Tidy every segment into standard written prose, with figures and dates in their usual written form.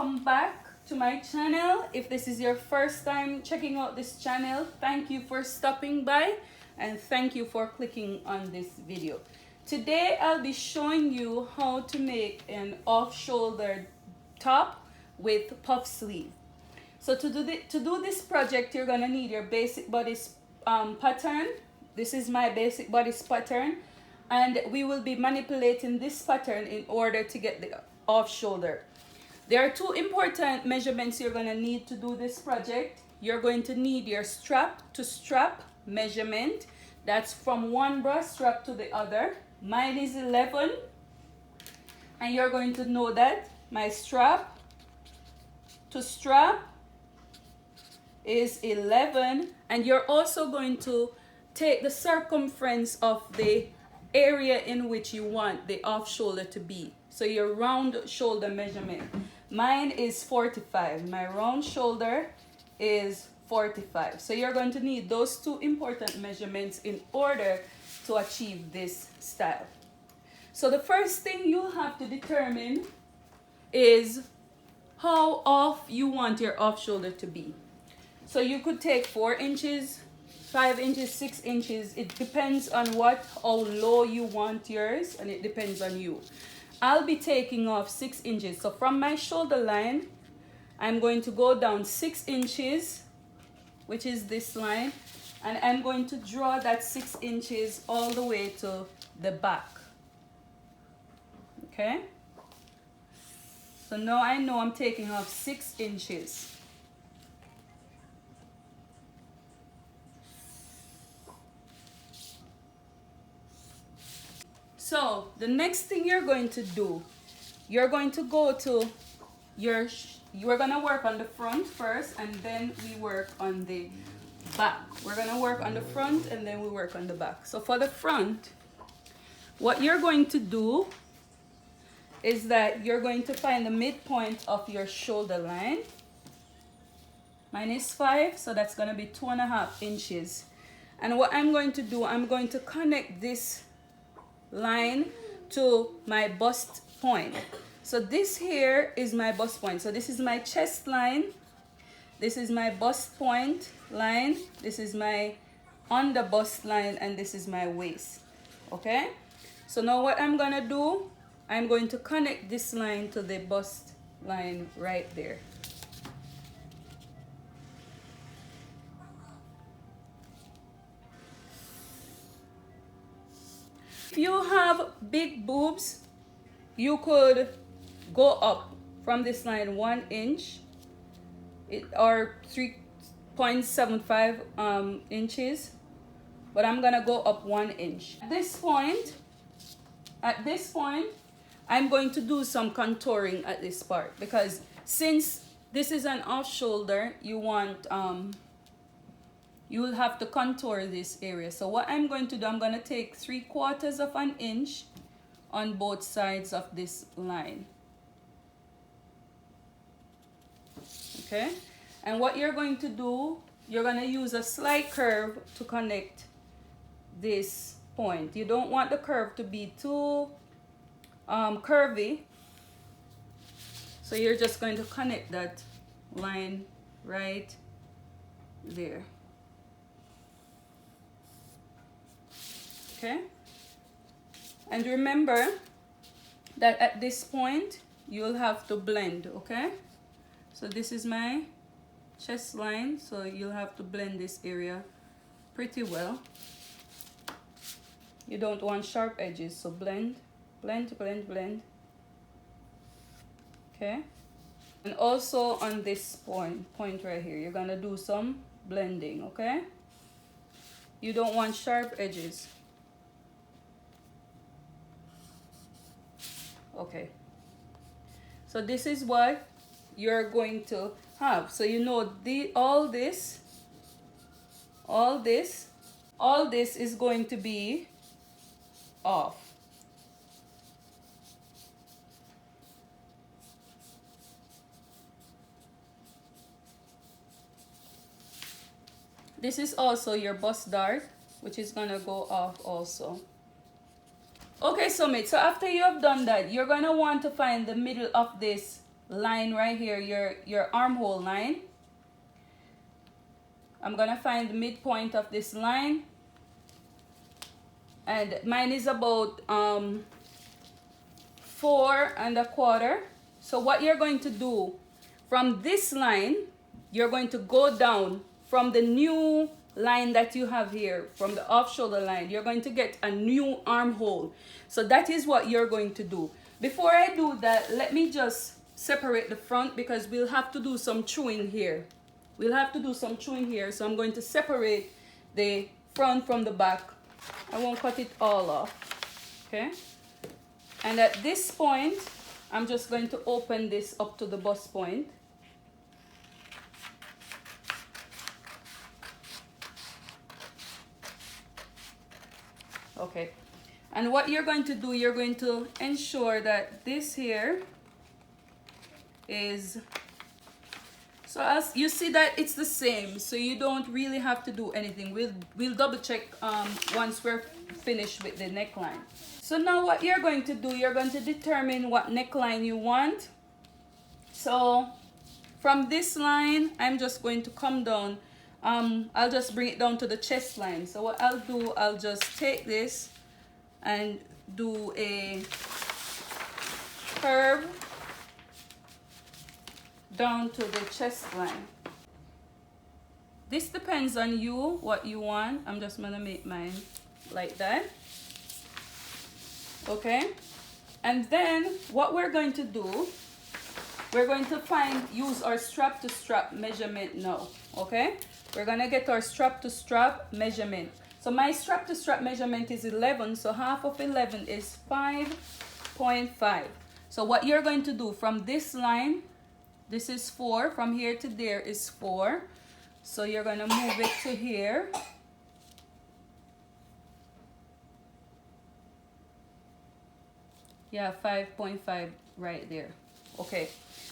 welcome back to my channel. If this is your first time checking out this channel, thank you for stopping by and thank you for clicking on this video. Today I'll be showing you how to make an off-shoulder top with puff sleeve. So to do this project, you're gonna need your basic bodice pattern. This is my basic bodice pattern, and we will be manipulating this pattern in order to get the off shoulder. There are two important measurements you're going to need to do this project. You're going to need your strap to strap measurement. That's from one bra strap to the other. Mine is 11, and you're going to know that my strap to strap is 11, and you're also going to take the circumference of the area in which you want the off shoulder to be. So your round shoulder measurement. Mine is 45. My round shoulder is 45. So you're going to need those two important measurements in order to achieve this style. So the first thing you have to determine is how off you want your off shoulder to be. So you could take 4 inches, 5 inches, 6 inches. It depends on how low you want yours, and it depends on you. I'll be taking off 6 inches. So from my shoulder line, I'm going to go down 6 inches, which is this line, and I'm going to draw that 6 inches all the way to the back. Okay? So now I know I'm taking off 6 inches. So the next thing you're going to do, you're going to go to we're going to work on the front first, and then we work on the back. We're going to work on the front and then we work on the back. So for the front, what you're going to do is that you're going to find the midpoint of your shoulder line. Mine is 5, so that's going to be 2.5 inches. And what I'm going to do, I'm going to connect this line to my bust point. So this here is my bust point. So this is my chest line, this is my bust point line, this is my under bust line, and this is my waist. Okay, so now what I'm gonna do, I'm going to connect this line to the bust line right there. If you have big boobs, you could go up from this line 1 inch or 3.75 inches, but I'm gonna go up 1 inch. At this point, I'm going to do some contouring at this part, because since this is an off shoulder, you will have to contour this area. So what I'm going to do, I'm going to take 3/4 of an inch on both sides of this line. Okay, and what you're going to do, you're going to use a slight curve to connect this point. You don't want the curve to be too curvy, so you're just going to connect that line right there. Okay, and remember that at this point you'll have to blend. Okay, so this is my chest line, so you'll have to blend this area pretty well. You don't want sharp edges, so blend, blend, blend, blend. Okay, and also on this point right here, you're gonna do some blending. Okay, you don't want sharp edges. Okay, so this is what you're going to have. So you know all this is going to be off. This is also your bust dart, which is gonna go off also. Okay, so after you have done that, you're going to want to find the middle of this line right here, your armhole line. I'm gonna find the midpoint of this line, and mine is about 4¼ So what you're going to do from this line, you're going to go down from the new line that you have here, from the off shoulder line. You're going to get a new armhole. So that is what you're going to do. Before I do that, let me just separate the front, because we'll have to do some chewing here. We'll have to do some chewing here. So I'm going to separate the front from the back. I won't cut it all off. Okay? And at this point, I'm just going to open this up to the bust point. Okay. And what you're going to do, you're going to ensure that this here is, so as you see that it's the same, so you don't really have to do anything. We'll double check once we're finished with the neckline. So now what you're going to do, you're going to determine what neckline you want. So from this line, I'm just going to come down. I'll just bring it down to the chest line. So what I'll do, I'll just take this and do a curve down to the chest line. This depends on you, what you want. I'm just gonna make mine like that. Okay, and then what we're going to do, we're going to use our strap to strap measurement now. Okay, we're gonna get our strap to strap measurement. So my strap to strap measurement is 11, so half of 11 is 5.5. So what you're going to do, from this line, this is 4, from here to there is 4. So you're gonna move it to here. Yeah, 5.5 right there. Okay,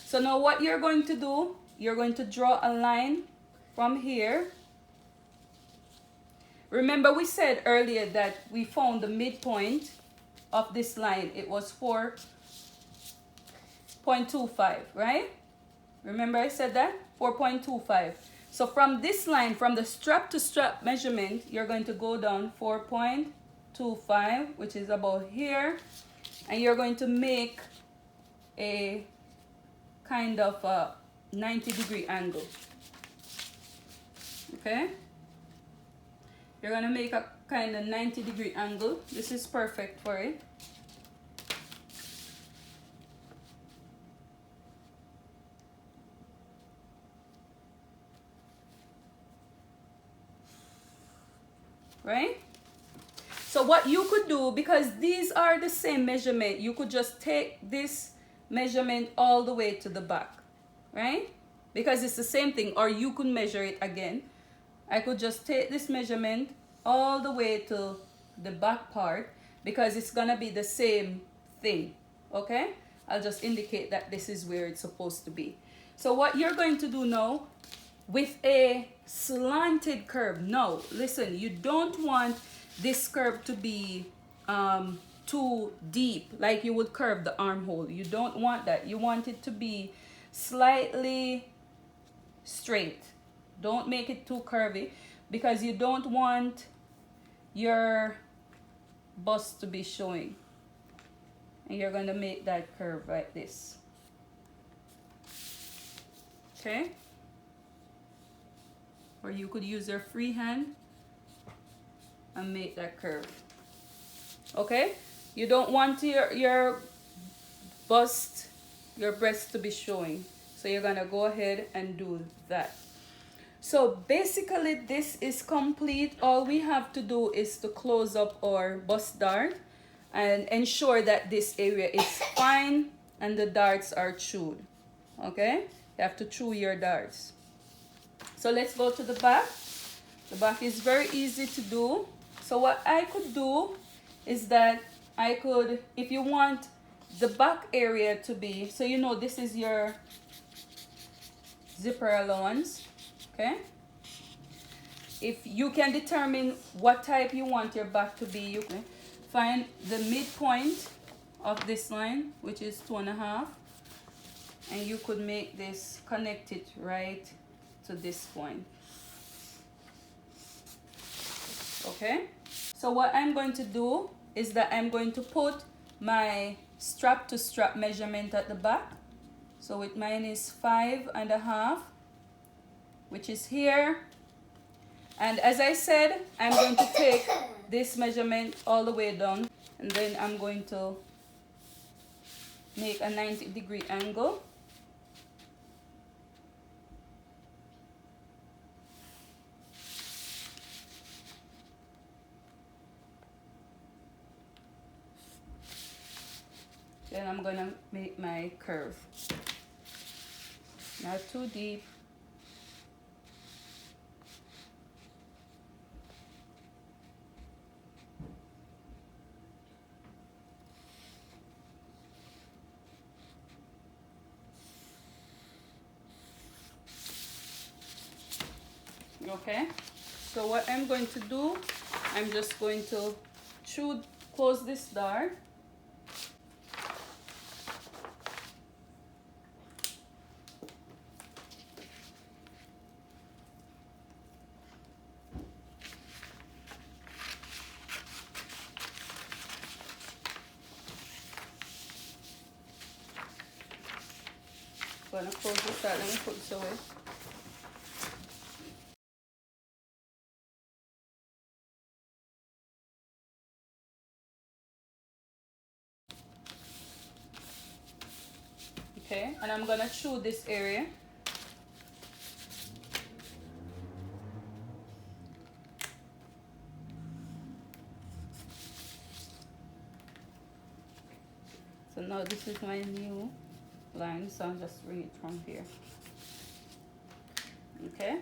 so now what you're going to do, you're going to draw a line from here. Remember, we said earlier that we found the midpoint of this line. It was 4.25, right? Remember I said that? 4.25. So from this line, from the strap to strap measurement, you're going to go down 4.25, which is about here. And you're going to make a kind of a 90-degree angle. Okay? You're going to make a kind of 90-degree angle. This is perfect for it. Right? So what you could do, because these are the same measurement, you could just take this measurement all the way to the back, right? Because it's the same thing, or you could measure it again. I could just take this measurement all the way to the back part, because it's gonna be the same thing, okay? I'll just indicate that this is where it's supposed to be. So what you're going to do now, with a slanted curve, no, listen, you don't want this curve to be too deep, like you would curve the armhole. You don't want that. You want it to be slightly straight. Don't make it too curvy, because you don't want your bust to be showing. And you're going to make that curve like this. Okay? Or you could use your free hand and make that curve. Okay? You don't want your bust, your breast to be showing. So you're gonna go ahead and do that. So basically this is complete. All we have to do is to close up our bust dart and ensure that this area is fine and the darts are chewed. Okay? You have to chew your darts. So let's go to the back. The back is very easy to do. So what I could do is that I could, if you want the back area to be, so you know this is your zipper allowance, okay? If you can determine what type you want your back to be, you can find the midpoint of this line, which is 2.5. and you could make this, connect it right to this point. Okay, so what I'm going to do is that I'm going to put my strap to strap measurement at the back. So with mine is 5.5, which is here. And as I said, I'm going to take this measurement all the way down, and then I'm going to make a 90-degree angle. Then I'm gonna make my curve. Not too deep. Okay, so what I'm going to do, I'm just going to close this door. I'm gonna close this out. Let me put this away. Okay, and I'm gonna chew this area. So now this is my new line, so I'll just bring it from here. Okay,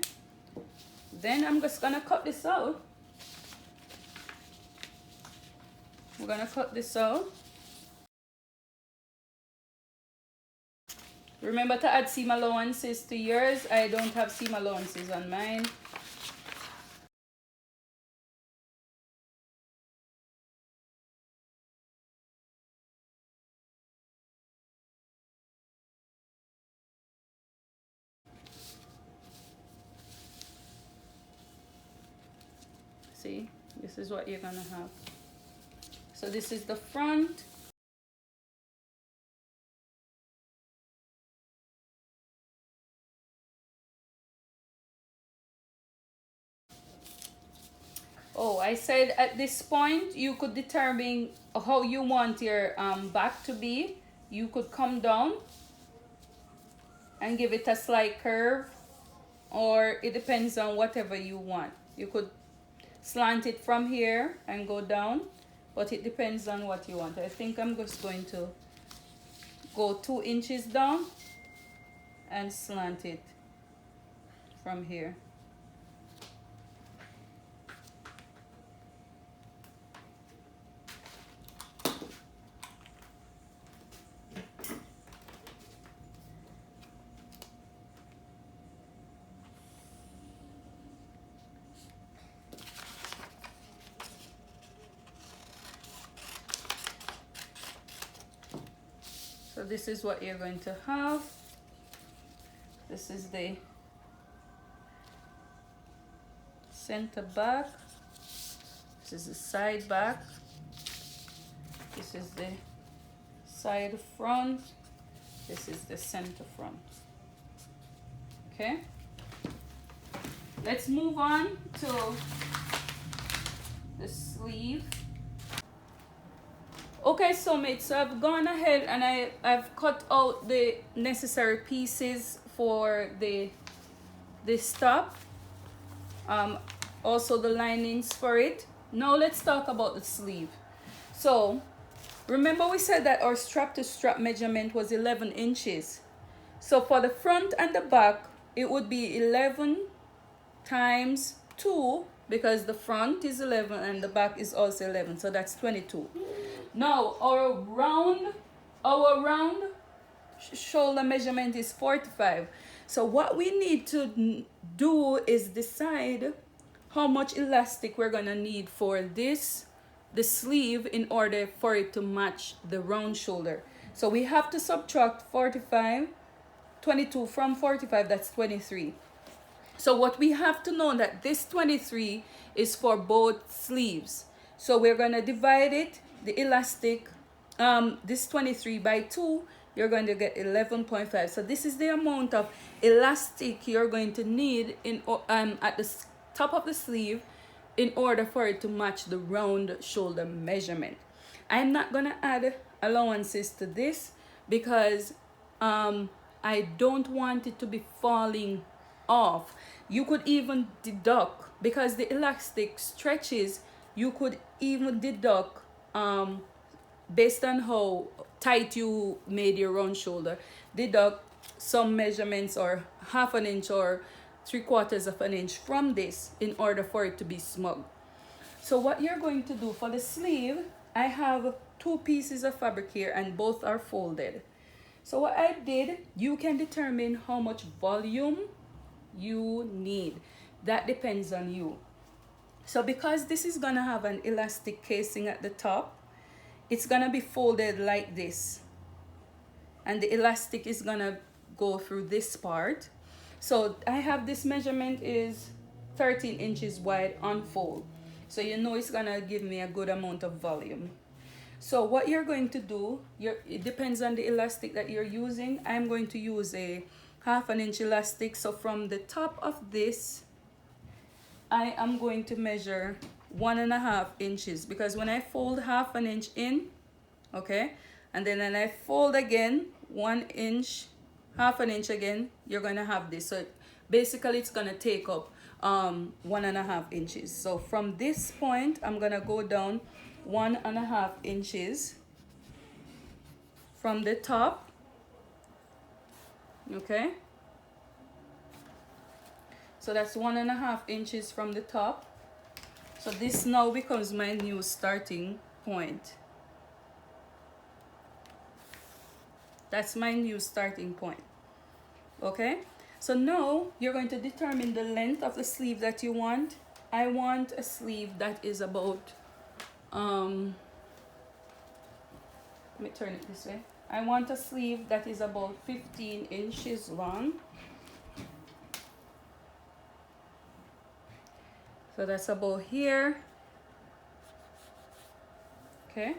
then I'm just gonna cut this out. We're gonna cut this out. Remember to add seam allowances to yours. I don't have seam allowances on mine. See, this is what you're gonna have. So this is the front. Oh, I said at this point you could determine how you want your back to be. You could come down and give it a slight curve, or it depends on whatever you want. You could slant it from here and go down, but it depends on what you want. I think I'm just going to go 2 inches down and slant it from here. So this is what you're going to have. This is the center back. This is the side back. This is the side front. This is the center front. Okay. Let's move on to the sleeve. Okay, so mates, so I've gone ahead and I've cut out the necessary pieces for this top. Also the linings for it. Now let's talk about the sleeve. So remember we said that our strap to strap measurement was 11 inches. So for the front and the back, it would be 11 times 2, because the front is 11 and the back is also 11, so that's 22. Now our round shoulder measurement is 45. So what we need to do is decide how much elastic we're gonna need for the sleeve in order for it to match the round shoulder. So we have to subtract 45 22 from 45, that's 23. So what we have to know that this 23 is for both sleeves. So we're going to divide it, the elastic, this 23 by 2, you're going to get 11.5. So this is the amount of elastic you're going to need in at the top of the sleeve in order for it to match the round shoulder measurement. I'm not going to add allowances to this because I don't want it to be falling off. You could even deduct, because the elastic stretches, you could even deduct based on how tight you made your round shoulder, deduct some measurements or 1/2 inch or 3/4 of an inch from this in order for it to be smug. So what you're going to do for the sleeve, I have 2 pieces of fabric here and both are folded. So what I did, you can determine how much volume you need. That depends on you. So because this is gonna have an elastic casing at the top, it's gonna be folded like this. And the elastic is gonna go through this part. So I have this measurement is 13 inches wide on fold. So you know it's gonna give me a good amount of volume. So what you're going to do, it depends on the elastic that you're using. I'm going to use a 1/2 inch elastic. So from the top of this, I am going to measure 1.5 inches, because when I fold 1/2 inch in, okay, and then when I fold again 1 inch, 1/2 inch again, you're going to have this. So basically it's going to take up 1.5 inches. So from this point, I'm going to go down 1.5 inches from the top, okay. So that's 1.5 inches from the top. So this now becomes my new starting point. That's my new starting point, okay. So now you're going to determine the length of the sleeve that you want. I want a sleeve that is about let me turn it this way. I want a sleeve that is about 15 inches long. So that's about here, okay.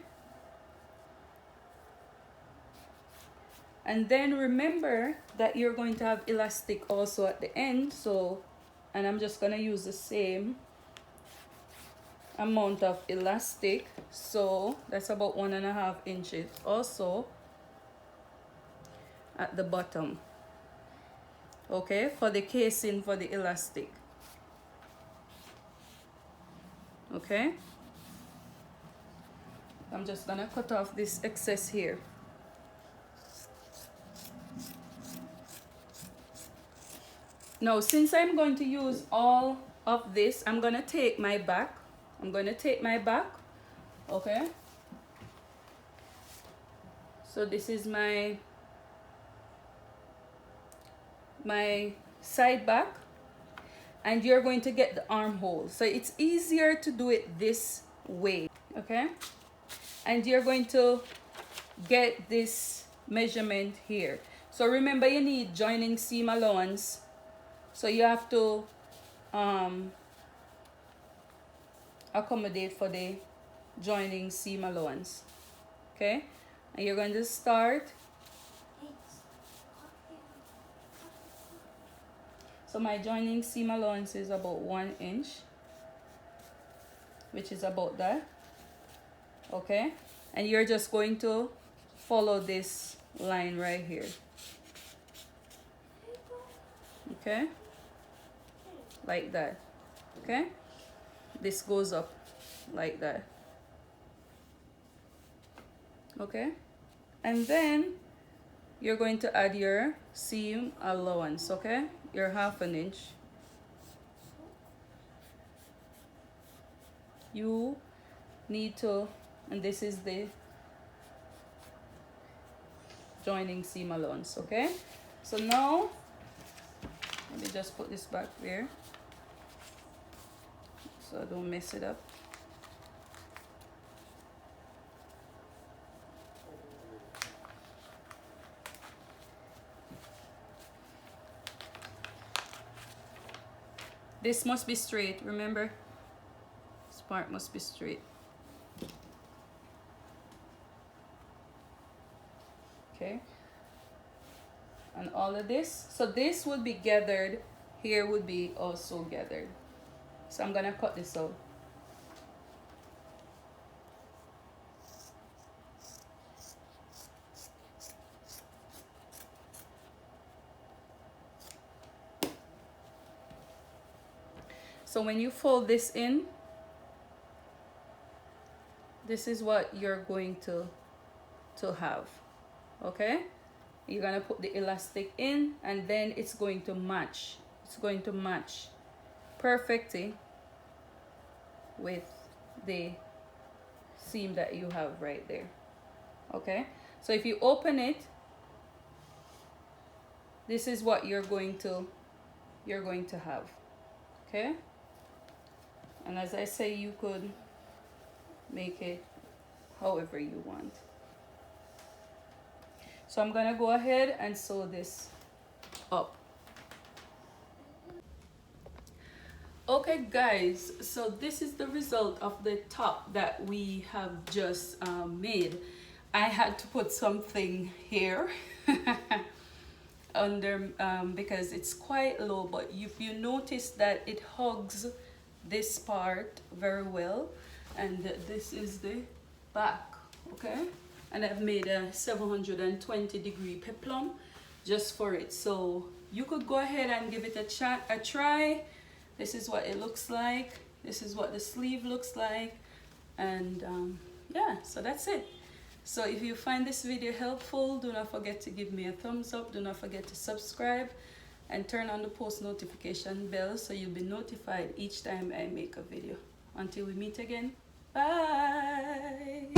And then remember that you're going to have elastic also at the end. So, and I'm just gonna use the same amount of elastic. So that's about 1.5 inches also at the bottom, okay, for the casing for the elastic, okay. I'm just gonna cut off this excess here. Now, since I'm going to use all of this, I'm gonna take my back. Okay. So this is my side back, and you're going to get the armhole. So it's easier to do it this way, okay? And you're going to get this measurement here. So remember, you need joining seam allowance. So you have to accommodate for the joining seam allowance, okay. And you're going to start. So my joining seam allowance is about 1 inch, which is about that, okay. And you're just going to follow this line right here, okay, like that, okay. This goes up like that, okay. And then you're going to add your seam allowance, okay, your 1/2 inch. You need to, and this is the joining seam allowance, okay. So now let me just put this back there so I don't mess it up. This must be straight, remember? This part must be straight. Okay. And all of this. So this would be gathered. Here would be also gathered. So I'm gonna cut this out. So when you fold this in, this is what you're going to have. Okay, you're gonna put the elastic in, and then it's going to match. It's going to match perfectly with the seam that you have right there. Okay, so if you open it, this is what you're going to have. Okay, and as I say, you could make it however you want. So I'm gonna go ahead and sew this up. Okay guys, so this is the result of the top that we have just made. I had to put something here under because it's quite low, but if you notice that it hugs this part very well, and this is the back. Okay, and I've made a 720-degree peplum just for it, so you could go ahead and give it a try. This is what it looks like. This is what the sleeve looks like, and yeah, so that's it. So if you find this video helpful, do not forget to give me a thumbs up. Do not forget to subscribe and turn on the post notification bell so you'll be notified each time I make a video. Until we meet again, bye.